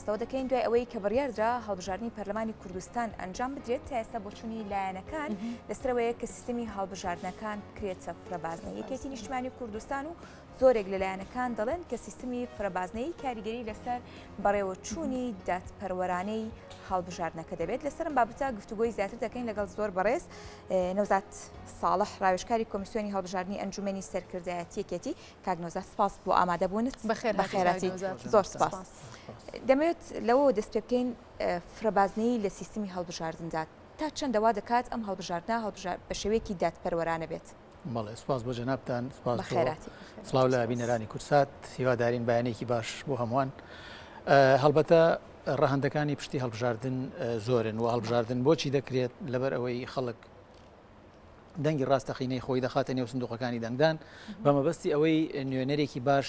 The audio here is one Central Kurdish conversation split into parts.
ئاماستەوە دەکەین دوای ئەوەی کە بڕیاردرا هەڵبژاردننی پەرلەمانی کوردستان ئەنجام بدرێت تا ئێستا بۆ چوونی لایەنەکان لەسەرەوەیە کە سیستمی هەڵبژاردنەکان بکرێتە فرەبازنەی یەکێتی نیشتیمانی کوردستان و زۆرێک لە لایەنەکان دەڵێن کە سیستمی فرەبازنەی کاریگەری لەسەر بەڕێوەچوونی دادپەروەرانەی هەڵبژاردنەکە دەبێت. لەسەرم بابەتە گفتوگۆی زیاتر دەکەین لەگەڵ زۆر بەڕێز نەوزات ساڵح ڕاوێژکاری کۆمیسیۆنی هەڵبژاردننی ئەنجومەنی سەرکردایەتی یەکێتی. کاک نەوزات سپاس بۆ ئامادەبوونت. بەخێراتی زۆر سپاس. دەمەوێت لەوە دەست پێ بکەین فرەبازنەی لە سیستمی هەڵبژاردندا تا چەندەوا دەکات ئەم هەڵبژاردنە بە شێوەیەکی دادپەروەرانە بێت. بەڵێ سپاس بۆ جەنابتان، سپاس سڵاو لە بینەرانی کورسات، هیوادارین بەیانێکی باش بۆ هەمووان. هەڵبەتە ڕەهەندەکانی پشتی هەڵبژاردن زۆرن و هەڵبژاردن بۆچی دەکرێت لەبەر ئەوەی خەڵک دەنگی ڕاستەقینەی خۆی دەخاتە نێو سندوقەکانی دەنگدان بە مەبەستی ئەوەی نوێنەرێکی باش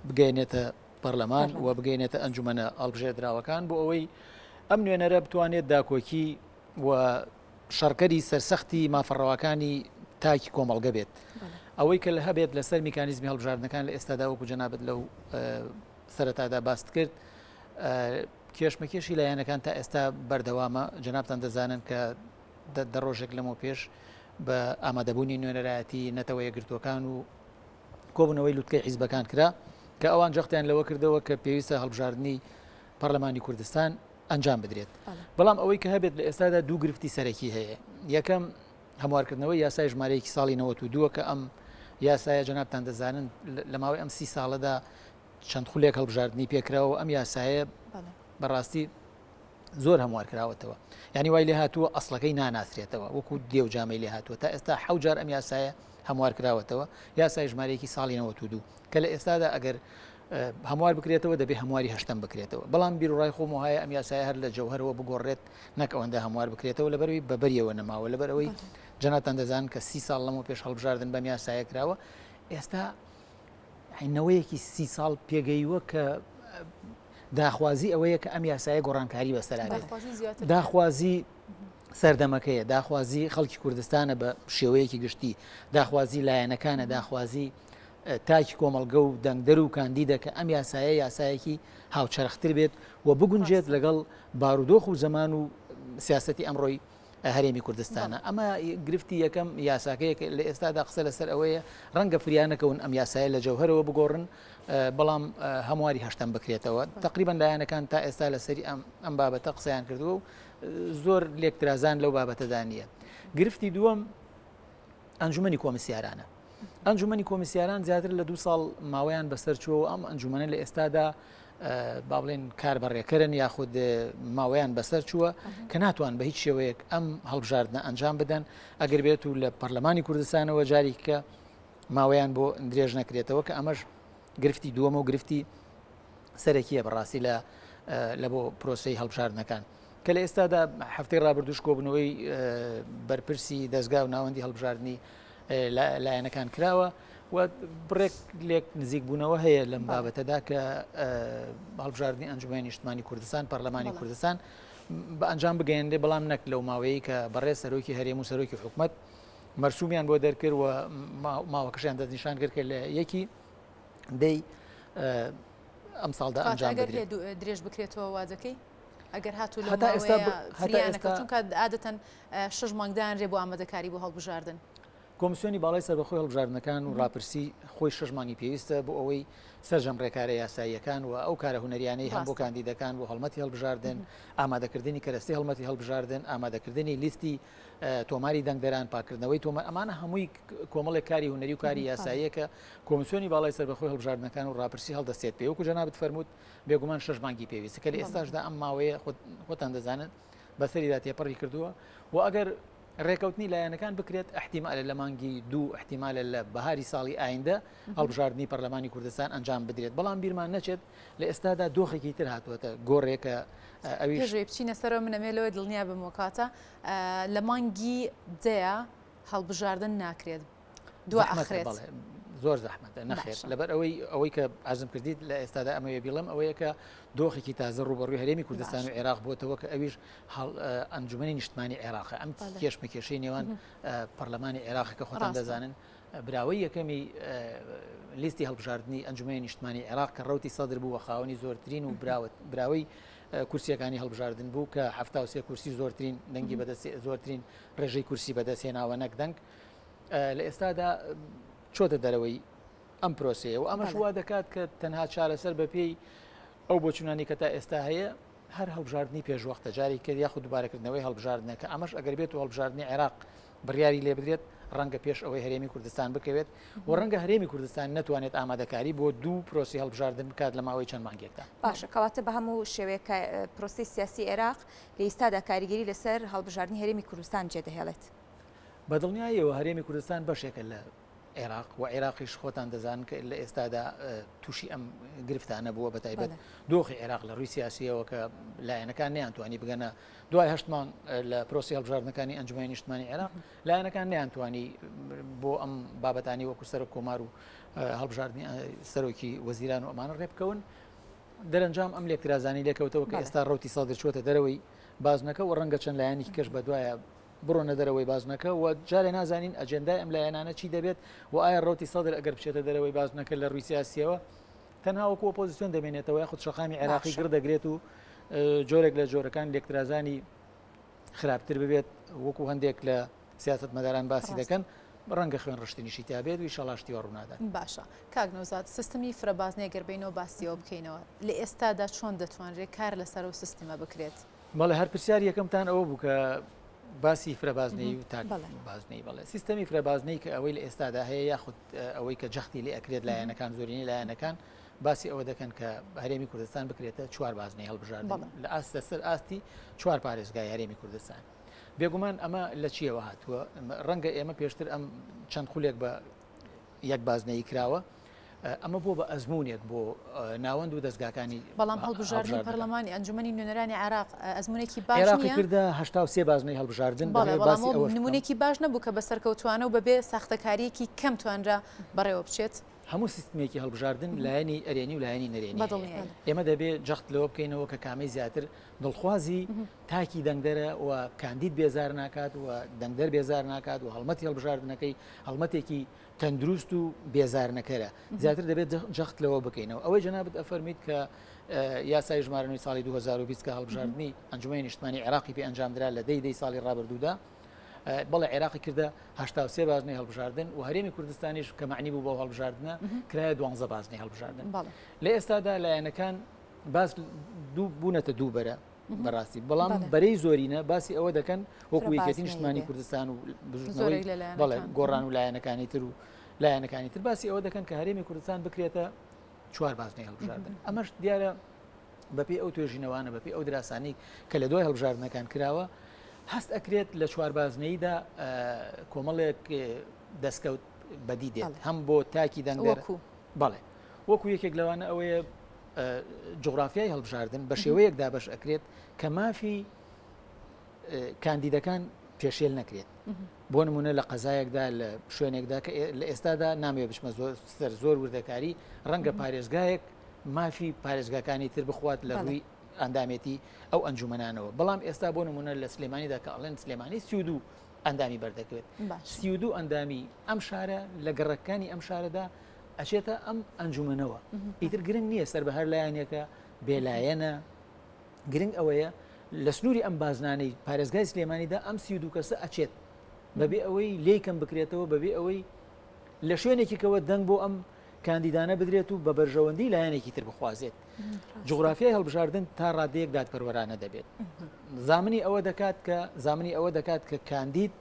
بگەێنێتە پەرلەمان و بگەێنێتە ئەنجومەنە هەڵبژێردراوەکان بۆ ئەوەی ئەم نوێنەرە بتوانێت داکۆکی و شەڕکەری سەرسەختی مافەڕەوەکانی تاکی کۆمەڵگە بێت. ئەوەی کە لە هەبێت لەسەر میکانیزمی هەڵبژاردنەکان لە ئێستادا وەکو جەنابەت لەو سەرەتادا باست کرد کێشمەکێشی لایەنەکان تا ئێستا بەردەوامە. جەنابتان دەزانن کە دە ڕۆژێک لەمەوە پێش بە ئامادەبوونی نوێنەرایەتی نەتەوە یەکگرتوەکان و کۆبوونەوەی لوتکەی حیزبەکان کرا کە ئەوان جەختیان لەوە کردەوە کە پێویستە هەڵبژاردننی پەرلەمانی کوردستان ئەنجام بدرێت. بەڵام ئەوەی کە هەبێت لە ئێستادا دوو گرفتی سەرەکی هەیە. یەکەم هەموارکردنەوەی یاسای ژمارەیەکی ساڵی 92 کە ئەم یاسایە جەنابتان دەزانن لە ماوەی ئەم 30 ساڵەدا چەند خولێک هەڵبژاردننی پێکراوە. ئەم یاسایە بەڕاستی زۆر هەموارکراوەتەوە، ینی وای لێ هاتووە ئەسڵەکەی ناناسرێتەوە وەکو دێوجامەی لێ هاتووە. تا ئێستا 7 جار ئەم یاسایە هەموارکراوەتەوە، یاسای ژمارەیەکی ساڵی 92 کە لە ئێستادا ئەگەر هەموار بکرێتەوە دەبێت هەمواری هەشتم بکرێتەوە. بەڵام بیرڕای خۆم وایە ئەم یاسایە هەر لە جەوهرەوە بگۆڕێت نەک ئەوەندە هەموار بکرێتەوە لەبەروی بەبەریەوە نەماوە. لەبەرەوەی جەنابتان دەزانن کە 30 ساڵ لەمەوە پێش هەڵبژاردن بەم یاسایە کراوە. ئێستا عینەوەیەکی 30 ساڵ پێگەیوە کە داخوازی ئەوەیە کە ئەم یاسایە گۆڕانکاری بەسەرابێت. داخوازی سەردەمەکەیە، داخوازی خەڵکی کوردستانە بە شێوەیەکی گشتی، داخوازی لایەنەکانە، داخوازی تاکی کۆمەڵگە و دەنگدەر و کاندیدە کە ئەم یاسایە یاسایەکی هاوچەرختر بێت و بگونجێت لەگەڵ بارودۆخ و زەمان و سیاسەتی ئەمڕۆی هەرێمی کوردستانە. ئەمە گرفتی یەکەم یاساکەیە لە ئێستادا قسە لەسەر ئەوەیە ڕەنگە فریانەکەون ئەم یاسایە لە جەوهرەوە بگۆڕن بەڵام هەمواری هەشتم بکرێتەوە. تقریبا لایەنەکان تا ئێستا لەسەری ئەم بابەتە قسەیان کردووە و زۆر لێکترازان لەو بابەتەدا نییە. گرفتی دووەم ئەنجومەنی کۆمسیارانە. ئەنجومەنی کۆمسیاران زیاتر لە 2 ساڵ ماوەیان بەسەر چووە و ئەم ئەنجومەنە لە ئێستادا با بڵێن کاربەڕێکەرن یاخود ماوەیان بەسەر چووە کە ناتوان بە هیچ شێوەیەک ئەم هەڵبژاردنە ئەنجام بدەن ئەگەر بێت و لە پەرلەمانی کوردستانەوە جاری کە ماوەیان بۆ درێژ نەکرێتەوە کە ئەمەش گرفتی دووەمە و گرفتی سەرەکیە بەڕاستی لە بۆ پرۆسەی هەڵبژاردنەکان کە لە ئێستادا هەفتەی ڕابردوش کۆبنەوەی بەرپرسی دەستگا و ناوەندی هەڵبژاردننی لایەنەکان کراوە و بڕێک لێک نزیک بوونەوە هەیە لەم بابەتەدا کە هەڵبژاردننی ئەنجومەنی نیشتیمانی کوردستان پەرلەمانی کوردستان بە ئەنجام بگەێنرێ بەڵام نەک لەو ماوەیە کە بەڕێز سەرۆکی هەرێم و سەرۆکی حکوومەت مەرسومیان بۆ دەرکرد و ماوەکەشیان دەستنیشان کرد کە لە یەکی دەی ئەم ساڵدا ئەنجام بدرێت. درێژ بکرێتەوە وازەکەی ئەگەر هاتوو لە ماوەیە چونکە عادەتەن 6 مانگدانرێ بۆ ئامادەکاری بۆ هەڵبژاردن. کۆمیسیۆنی باڵای سەربەخۆی هەڵبژاردنەکان و ڕاپرسی خۆی 6 مانگی پێویستە بۆ ئەوەی سەرجەم ڕێکارە یاساییەکان و ئەو کارە هونەریانەی هەم بۆ کاندیدەکان بۆ هەڵمەتی هەڵبژاردن، ئامادەکردنی کەرەستی هەڵمەتی هەڵبژاردن، ئامادەکردنی لیستی تۆماری دەنگدەران، پاکردنەوەی تۆمار، ئەمانە هەمووی کۆمەڵێک کاری هونەری و کاری یاساییە کە کۆمیسیۆنی باڵای سەربەخۆی هەڵبژاردنەکان و ڕاپرسی هەڵدەستێت پێ وەکو جەنابەت فەرمووت بێگومان 6 مانگی پێویستە کە لە ئێستاشدا ئەم ماوەیە خۆتان دەزانن بەسەریدا تێپەڕی کردووە و ئەگەر ڕێکەوتنی لایەنەکان بکرێت احتیمالە لە مانگی 2 احتیمالە لە بەهاری ساڵی ئایندە هەڵبژاردننی پەرلەمانی کوردستان ئەنجام بدرێت. بەڵام بیرمان نەچێت لە ئێستادا دۆخێکی تر هاتووەتە گۆڕێکە ئەویش بچینە سەرەوە منەمێلەوە دڵنیا بمۆکاتە لە مانگی دەیە هەڵبژاردن ناکرێت دو ئاخرێت. زۆر زەحمەتە نەخێر لەبەر ئەوەی کە ئازم کردیت لە ئێستادا ئەمەوێ بیڵم ئەوەیە کە دۆخێکی تازە ڕوبەڕووی هەرێمی کوردستان و عێراق بۆتەوە کە ئەویش ئەنجومەنی نیشتیمانی عێراقە ئەم کێشمەکێشەی نێوان پەرلەمانی عێراق کە خۆتان دەزانن براوەی یەکەمی لیستی هەڵبژاردننی ئەنجومەی نیشتمانی عێراق کە ڕوتی سەدر بوو بە خاوەنی زۆرترین و براوەی کورسیەکانی هەڵبژاردن بوو کە 73 کورسی زۆرترین دەنگی زۆرترین ڕێژەی کورسی بەدەستێناوە نەک دەنگ لە ئێستادا چۆتە دەرەوەی ئەم پرۆسەیە و ئەمەش وا دەکات کە تەنها چارەسەر بە پێی ئەو بۆچوونانی کە تا ئێستا هەیە هەر هەڵبژاردننی پێشوەختە جاری کرد یاخود دووبارەکردنەوەی هەڵبژاردنەکە ئەمەش ئەگەر بێت و هەڵبژاردننی عێراق بڕیاری لێ بدرێت ڕەنگە پێش ئەوەی هەرێمی کوردستان بکەوێت و ڕەنگە هەرێمی کوردستان نەتوانێت ئامادەکاری بۆ دوو پرۆسی هەڵبژاردن بکات لە ماوەی چەند مانگێکدا. باشە کەواتە بە هەموو شێوەیە پرۆسی سیاسی عێراق لە ئێستادا کاریگەری لەسەر هەڵبژاردننی هەرێمی کوردستان جێدەهێڵێت. بەدڵنیاییەوە هەرێمی کوردستان بەشێکە لە عێراق و عێراقیش خۆتان دەزانن کە لە ئێستادا تووشی ئەم گرفتانە بووە بە تایبەت دۆخی عێراق لە ڕووی سیاسیەوە کە لایەنەکان نەیانتوانی بگەنە دوای هەشتمان لە پرۆسی هەڵبژاردنەکانی ئەنجومەی نیشتمانی عێراق لایەنەکان نەیانتوانی بۆ ئەم بابەتانی وەکو سەرۆک کۆمار و هەڵبژاردننی سەرۆکی وەزیران و ئەمانە ڕێبکەون دەرەنجام ئەم لێکترازانی لێکەوتەوە کە ئێستا ڕوتی سەدر چۆتە دەرەوەی بازنەکە و ڕەنگە چەند لایەنی کەش بە دوایە بڕۆنە دەرەوەی بازنەکە و جارێ نازانین ئەجێندای ئەم لایەنانە چی دەبێت و ئایا ڕوتی سەدر ئەگەر بچێتە دەرەوەی بازنەکە لە ڕووی سیاسیەوە تەنها وەکو ئۆپۆزیسیۆن دەمێنێتەوە یاخود شەقامی عێراقی گردەگرێت و جۆرێک لە جۆرەکان لێکترازانی خراپتر ببێت وەکو هەندێک لە سیاست مەداران باسی دەکەن ڕەنگە خوێن ڕشتنیشی تابێت و ئیشەڵاشتی وەڕوونادات. باشە کاک نەوزاد سیستمی فرەبازنەی گەربینەوە باسیەوە بکەینەوە لە ئێستادا چۆن دەتوانرێت کار لەسەر و سیستمە بکرێت؟ بەڵێ هەر پرسیار یەکەمتان ئەوە بوو کە باسی فرەبازنەی و تاک بازنەی بڵێ سیستەمی فرەبازنەی کە ئەوەی لە ئێستادا هەیە یاخود ئەوەی کە جەختی لێ ئەکرێت لایەنەکان زۆرینی لایەنەکان باسی ئەوە دەکەن کە هەرێمی کوردستان بکرێتە چوار بازنەی هەڵبژاردن لە ئاستە سەر ئاستی چوار پارێزگای هەرێمی کوردستان. بێگومان ئەمە لە چیەوە هاتووە ڕەنگە ئێمە پێشتر ئەم چەند خولێک بە یەک بازنەی کراوە ئەمە بۆ بە ئەزمونێک بۆ ناوەند و دەستگاکانی بەڵام هەڵبژاردننی پەرلەمانی ئەنجومەنی نوێنەرانی عێراق ئەزمونێکی باش عێراقی کردە 83 بازنەی هەڵبژاردن نمونێکی باش نەبوو کە بەسەرکەوتوانە و بەبێ ساختەکاریەکی کەم توانرا بەڕێوە بچێت. هەموو سیستمێکی هەڵبژاردن لایەنی ئەرێنی و لایەنی نەرێنی ئێمە دەبێت جەخت لەوە بکەینەوە کە کامی زیاتر دڵخوازی تاکی دەنگدەرە و کاندید بێزار ناکات و دەنگدەر بێزار ناکات و هەڵمەتی هەڵبژاردنەکەی هەڵمەتێکی تەندروست و بێزار نەکەرە زیاتر دەبێت جەخت لەوە بکەینەوە. ئەوەی جەنابەت ئەفەرمیت کە یاسای ژمارەی ساڵی 2020 کە هەڵبژاردننی ئەنجومەی نیشتمانی عێراقی پێ ئەنجامدرا لە دەی ساڵی ڕابردوودا بەڵێ عێراقی کردە 83 بازنەی هەڵبژاردن و هەرێمی کوردستانیش کە معنی بوو بۆ هەڵبژاردنە کرایە 12 بازنەی هەڵبژاردن. لە ئێستادا لایەنەکان باس بوونەتە دوو بەرە بەڕاستی بەڵام بەرەی زۆرینە باسی ئەوە دەکەن وەکو یەکێتی نیشتمانی کوردستان و بەڵێ گۆڕان و لایەنەکانی تر و لایەنەکانی تر باسی ئەوە دەکەن کە هەرێمی کوردستان بکرێتە چوار بازنەی هەڵبژاردن. ئەمەش دیارە بەپێی ئەو توێژینەوانە بەپێی ئەو دراسانی کە لە دوای هەڵبژاردنەکان کراوە هەست ئەکرێت لە چوار بازنەیدا کۆمەڵێک دەستکەوت بەدی دێت هەم بۆ تاکی دەنگەر بەڵێ وەکو یەکێک لەوانە ئەوەیە جغرافیای هەڵبژاردن بە شێوەیەکدا بەش ئەکرێت کە مافی کاندیدەکان پێشێل نەکرێت بۆ نمونە لە قەزایەکدا لە شوێنێکدا کە لە ئێستادا نامێ بچمە زۆر وردەکاری ڕەنگە پارێزگایەک مافی پارێزگاکانی تر بخوات لە ڕووی ئەندامێتی ئەو ئەنجومەنانەوە بەڵام ئێستا بۆ نمونە لە سلێمانیدا کە ئەڵێن سلێمانی 32 ئەندامی بەردەکەوێت 32 ئەندامی ئەم شارە لە گەڕەکانی ئەم شارەدا ئەچێتە ئەم ئەنجومەنەوە ئیتر گرنگ نییە سەر بە هەر لایەنێکە بێلایەنە گرنگ ئەوەیە لە سنووری ئەم بازنانەی پارێزگای سلێمانیدا ئەم 32 کەسە ئەچێت بەبێ ئەوەی لێکم بکرێتەوە بەبێ ئەوەی لە شوێنێکیکەوە دەنگ بۆ ئەم کاندیدانە بدرێت و بە بەرژەوەندی لایەنێکی تر بخوازێت. جغرافیای هەڵبژاردن تا ڕادەیەک دادپەروەرانە دەبێت. زامنی ئەوە دەکات کە کاندید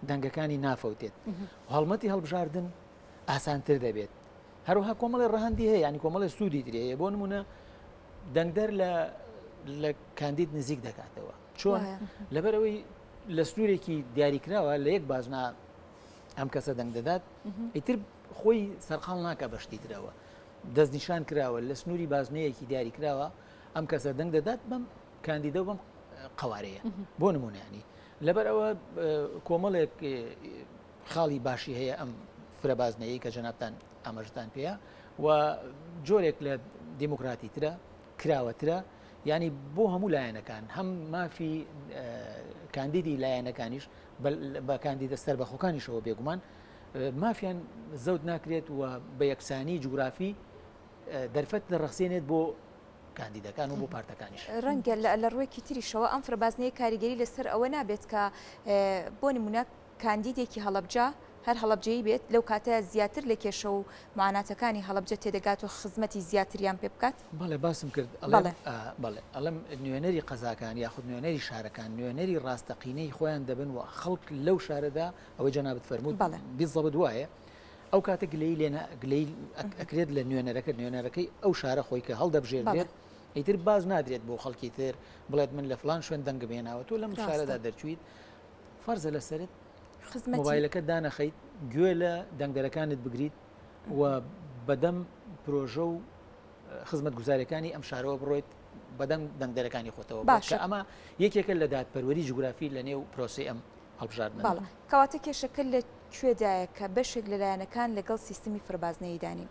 دەنگەکانی نافەوتێت. هەڵمەتی هەڵبژاردن ئاسانتر دەبێت. هەروها کۆمەڵی ڕەهەندی هەیە ینی کۆمەڵی سوودی درێیە بۆ نمونە دەنگدەر لە کاندید نزیک دەکاتەوە چۆن لەبەرەوەی لە سنوورێکی دیاریکراوە لە یەک بازنا ئەم کەسە دەنگ دەدات ئیتر خۆی سەرقاڵ ناکە بەشتی درەوە دەستنیشان کراوە لە سنووری بازنەیەکی دیاری کراوە ئەم کەسە دەنگ دەدات بەم کاندیدە بەم قوارەیە بۆ نمونانی لەبەر ئەوە کۆمەڵێک خاڵی باشی هەیە ئەم فرەبازنەیە کە جەنابتان ئاماژتان پێەیە و جۆرێک لە دیموکراتی ترە کراوەترە ینی بۆ هەموو لایەنەکان هەم مافی کاندیدی لایەنەکانیش بە کاندیدە سەربەخۆکانیشەوە بێگومان مافیان زەوت ناکرێت و بە یەکسانی جوگرافی دەرفەت دەڕەخسێنێت بۆ کاندیدەکان و بۆ پارتەکانیش. ڕەنگە لە ڕوویەکی تریشەوە ئەم فرەبازنەیە کاریگەری لەسەر ئەوە نابێت کە بۆ نمونە کاندیدێکی هەڵەبجە هەر هەڵەبجەی بێت لەو کاتە زیاتر لە کێشە و معاناتەکانی هەڵەبجە تێدەگات و خزمەتی زیاتریان پێ بکات. بەڵێ باسم کرد بەڵێ ئەڵم نوێنەری قەزاکان یاخود نوێنەری شارەکان نوێنەری ڕاستەقینەی خۆیان دەبن و خەڵک لەو شارەدا ئەوەی جەنابەت فەرموود بیزەبت وایە ئەو کاتە گلەی ئەکرێت لە نوێنەرەکەی ئەو شارە خۆی کە هەڵدەبژێردرێت ئیتر باز نادرێت بۆ خەڵکی تر بڵێت من لە فلان شوێن دەنگ بێناوە تۆ لەم شارەدا دەرچویت فەرزە لەسەرت مۆبایلەکە دانەخەیت گوێ لە دەنگدەرەکانت بگریت و بەدەم پرۆژە و خزمەت گوزاریەکانی ئەم شارەوە بڕۆیت بەدەم دەنگدەرەکانی خۆتەوە باشە ئەمە یەکێکە لە دادپەروەری جوگرافی لە نێو پرۆسی ئەم هەڵبژاردنە. کەواتە کێشەکە لە کوێدایە کە بەشێک لەلایەنەکان لەگەڵ سیستمی فرەبازنەی دانین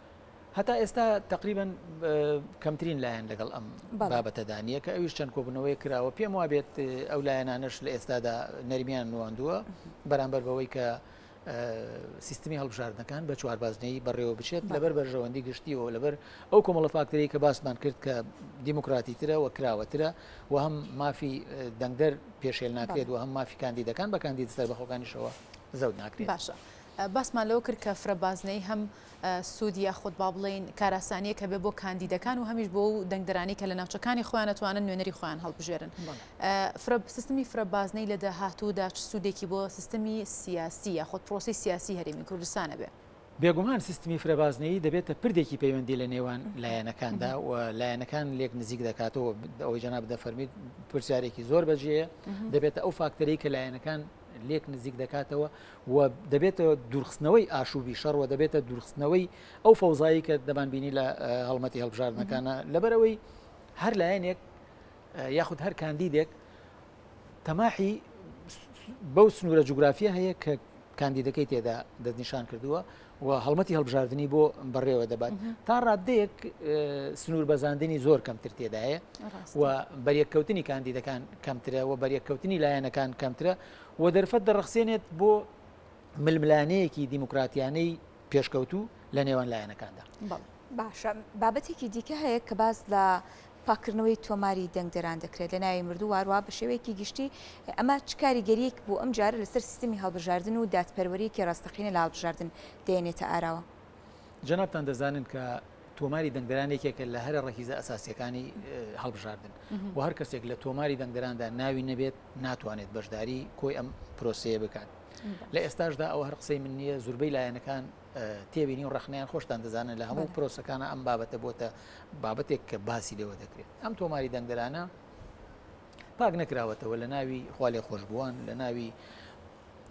هەتا ئێستا تقریبان کەمترین لایەن لەگەڵ ئەم بابەتەدانیە کە ئەویش چەند کۆبوونەوەی کراوە پێم وا بێت ئەو لایەنانش لە ئێستادا نەرمیان نواندووە بەرامبەر بەوەی کە سیستمی هەڵبژاردنەکان بە چواربازنەی بەڕێوە بچێت لەبەر بەرژەوەندی گشتیەوە لەبەر ئەو کۆمەڵە فاکتەری کە باسمان کرد کە دیموکراتیترە و کراوەترە و هەم مافی دەنگدەر پێشێل ناکرێت و هەم مافی کاندیدەکان بە کاندید سەربەخۆکانیشەوە زەوت ناکرێت. باشە باسمان لەوە کرد کە فرەبازنەی هەم سوودیا خۆت با بڵێن کاراسانیە کە بێ بۆ کاندیدەکان و هەمیش بۆ دەنگدەرانی کە لە ناوچەکانی خۆیان نەتوانن نوێنەری خۆیان هەڵبژێرن. سیستمی فرەبازنەی لە داهاتوودا سوودێکی بۆ سیستمی سیاسی یاخۆت پرۆسی سیاسی هەرێمی کوردستانە بێ. بێگومان سیستمی فرەبازنەی دەبێتە پردێکی پەیوەندی لە نێوان لایەنەکاندا و لایەنەکان لێک نزیک دەکاتەوە ئەوەی جەناب دەفەرمید پرسیارێکی زۆر بەجێیە دەبێتە ئەو فاکتەرەی کە لایەنەکان لێک نزیک دەکاتەوە و دەبێتەوە دوورخستنەوەی ئاشوبی شەڕ و دەبێتە دوورخستنەوەی ئەو فەوزایی کە دەبانبینی لە هەڵمەتی هەڵبژاردنەکانە لەبەرەوەی هەر لایەنێک یاخود هەر کاندیدێک تەماحی بەو سنوورە جوگرافیە هەیە کە کاندیدەکەی تێدا دەستنیشان کردووە و هەڵمەتی هەڵبژاردننی بۆ بەڕێوە دەبات تا ڕادەیەک سنوور بەزاندنی زۆر کەمتر تێدایە و بەریەککەوتنی کاندیدەکان کەمترە و بەریەککەوتنی لایەنەکان کەمترە و دەرفەت دەڕەخسێنێت بۆ ململانەیەکی دیموکراتیانەی پێشکەوتوو لە نێوان لایەنەکاندا. باشە بابەتێکی دیکە هەیە کە باز لە پاکردنەوەی تۆماری دەنگدەران دەکرێت لە ناوی مردوو وارووا بە شێوەیەکی گشتی ئەمە چ کاریگەریەک بۆ ئەم جارە لەسەر سیستمی هەڵبژاردن و دادپەروەریەکی ڕاستەقینە لە هەڵبژاردن دێنێتە ئاراوە. جەنابتان دەزانن کە تۆماری دەنگدەرانێکێکە لە هەرە ڕەکیزە ئەساسیەکانی هەڵبژاردن و هەر کەسێک لە تۆماری دەنگدەراندا ناوی نەبێت ناتوانێت بەشداری کۆی ئەم پرۆسەیە بکات. لە ئێستاشدا ئەوە هەر قسەی من نییە زوربەی لایەنەکان تێبینی و ڕخنیان خۆشتان دەزانن لە هەموو پرۆسەکانە ئەم بابەتە بۆتە بابەتێک کە باسی لەوە دەکرێت. ئەم تۆماری دەنگدەرانە پاک نەکراوەتەوە لە ناوی خوا خۆشبووان لە ناوی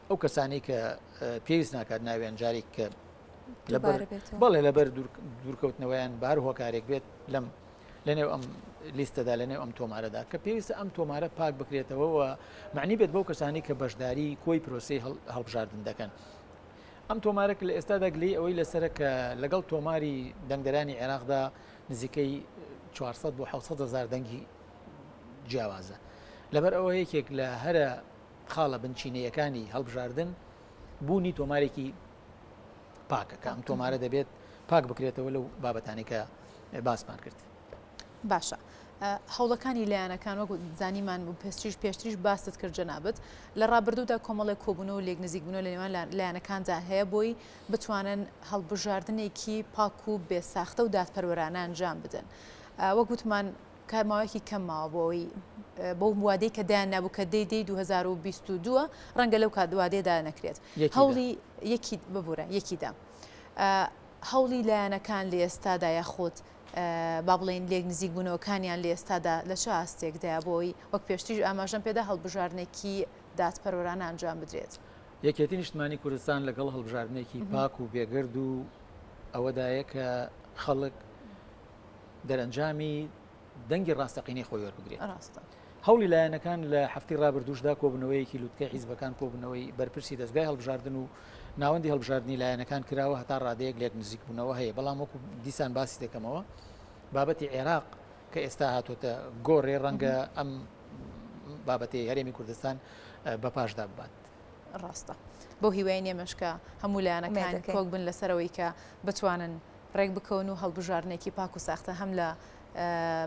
ئەو کەسانی کە پێویست ناکات ناویان جارێک کە بەڵێ لەبەر دوورکەوتنەوەیان بار هۆکارێک بێت لە نێو ئەم لیستەدا لە نێو ئەم تۆمارەدا کە پێویستە ئەم تۆمارە پاک بکرێتەوە و معنی بێت بەو کەسانی کە بەشداری کۆی پرۆسی هەڵبژاردن دەکەن. ئەم تۆمارێک لە ئێستادا گلەی ئەوەی لەسرە کە لەگەڵ تۆماری دەنگدەرانی عێراقدا نزیکەی 400 بۆ 700 هزار دەنگی جیاوازە لەبەر ئەوە یەکێک لە هەرە خاڵە بنچینەیەکانی هەڵبژاردن بوونی تۆمارێکی پاکە کە ئەم تۆمارە دەبێت پاک بکرێتەوە لەو بابەتانی کە باسمان کرد. باشە هەوڵەکانی لایەنەکان وەکو زانیمان و پێشتریش باست کرد جەنابەت لە ڕابردوودا کۆمەڵی کۆبوونەوە و لێک نزیکبوونەوە لە نێوان لایەنەکاندا هەیە بۆی بتوانن هەڵبژاردنێکی پاک و بێساختە و دادپەروەرانە ئەنجام بدەن. وەکوتمان کارماوەیەکی کەم ماوە بۆی بۆ وادەی کە دایان نابوو کە دەی 2022 ڕەنگە لەو کاتوادێدا نەکرێت هەوڵی یەکیدا هەوڵی لایەنەکان لە ئێستادا یاخۆت با بڵێن لێک نزیک بوونەوەکانیان لە ئێستادا لە چه ئاستێکدایە بۆی وەک پێشتریش ئاماژەم پێدا هەڵبژاردنێکی دادپەروەرانە ئەنجام بدرێت. یەکێتی نیشتمانی کوردستان لەگەڵ هەڵبژاردنێکی پاک و بێگرد و ئەوەدایە کە خەڵک دەرەنجامی دەنگی ڕاستەقینەی خۆی وەربگرێت. هەوڵی لایەنەکان لە هەفتی ڕابردووشدا کۆبوونەوەیەکی لوتکەی حیزبەکان کۆبوونەوەی بەرپرسی دەستگای هەڵبژاردن و ناوەندی هەڵبژاردننی لایەنەکان کراوە هەتا ڕادەیەک لێک نزیک بوونەوە هەیە بەڵام وەکو دیسان باسی دەکەمەوە بابەتی عێراق کە ئێستا هاتوۆتە گۆڕێ ڕەنگە ئەم بابەتی هەرێمی کوردستان بەپاشدا ببات ڕاستە بۆ هیوای نێمەشکە هەموو لایەنەکان کۆک بن لەسەرەوەی کە بتوانن ڕێک بکەون و هەڵبژارنێکی پاک و ساختە هەم لە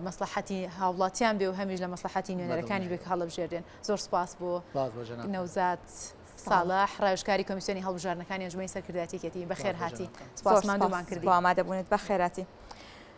مەسلحەتی هاوڵاتیان بێ و هەمیش لە مەسلحەتی نوێنەرەکانی بێک هەڵبژێردێن زۆر سپاس بۆ نەوزات ساڵح ڕایشکاری کۆمیسیۆنی هەڵبژارنەکانی ئەنجومەی سەرکردایەتیەتی بەخێر هاتی سپاسمان دوومان کردی بۆ ئامادەبوونت بە خێراتی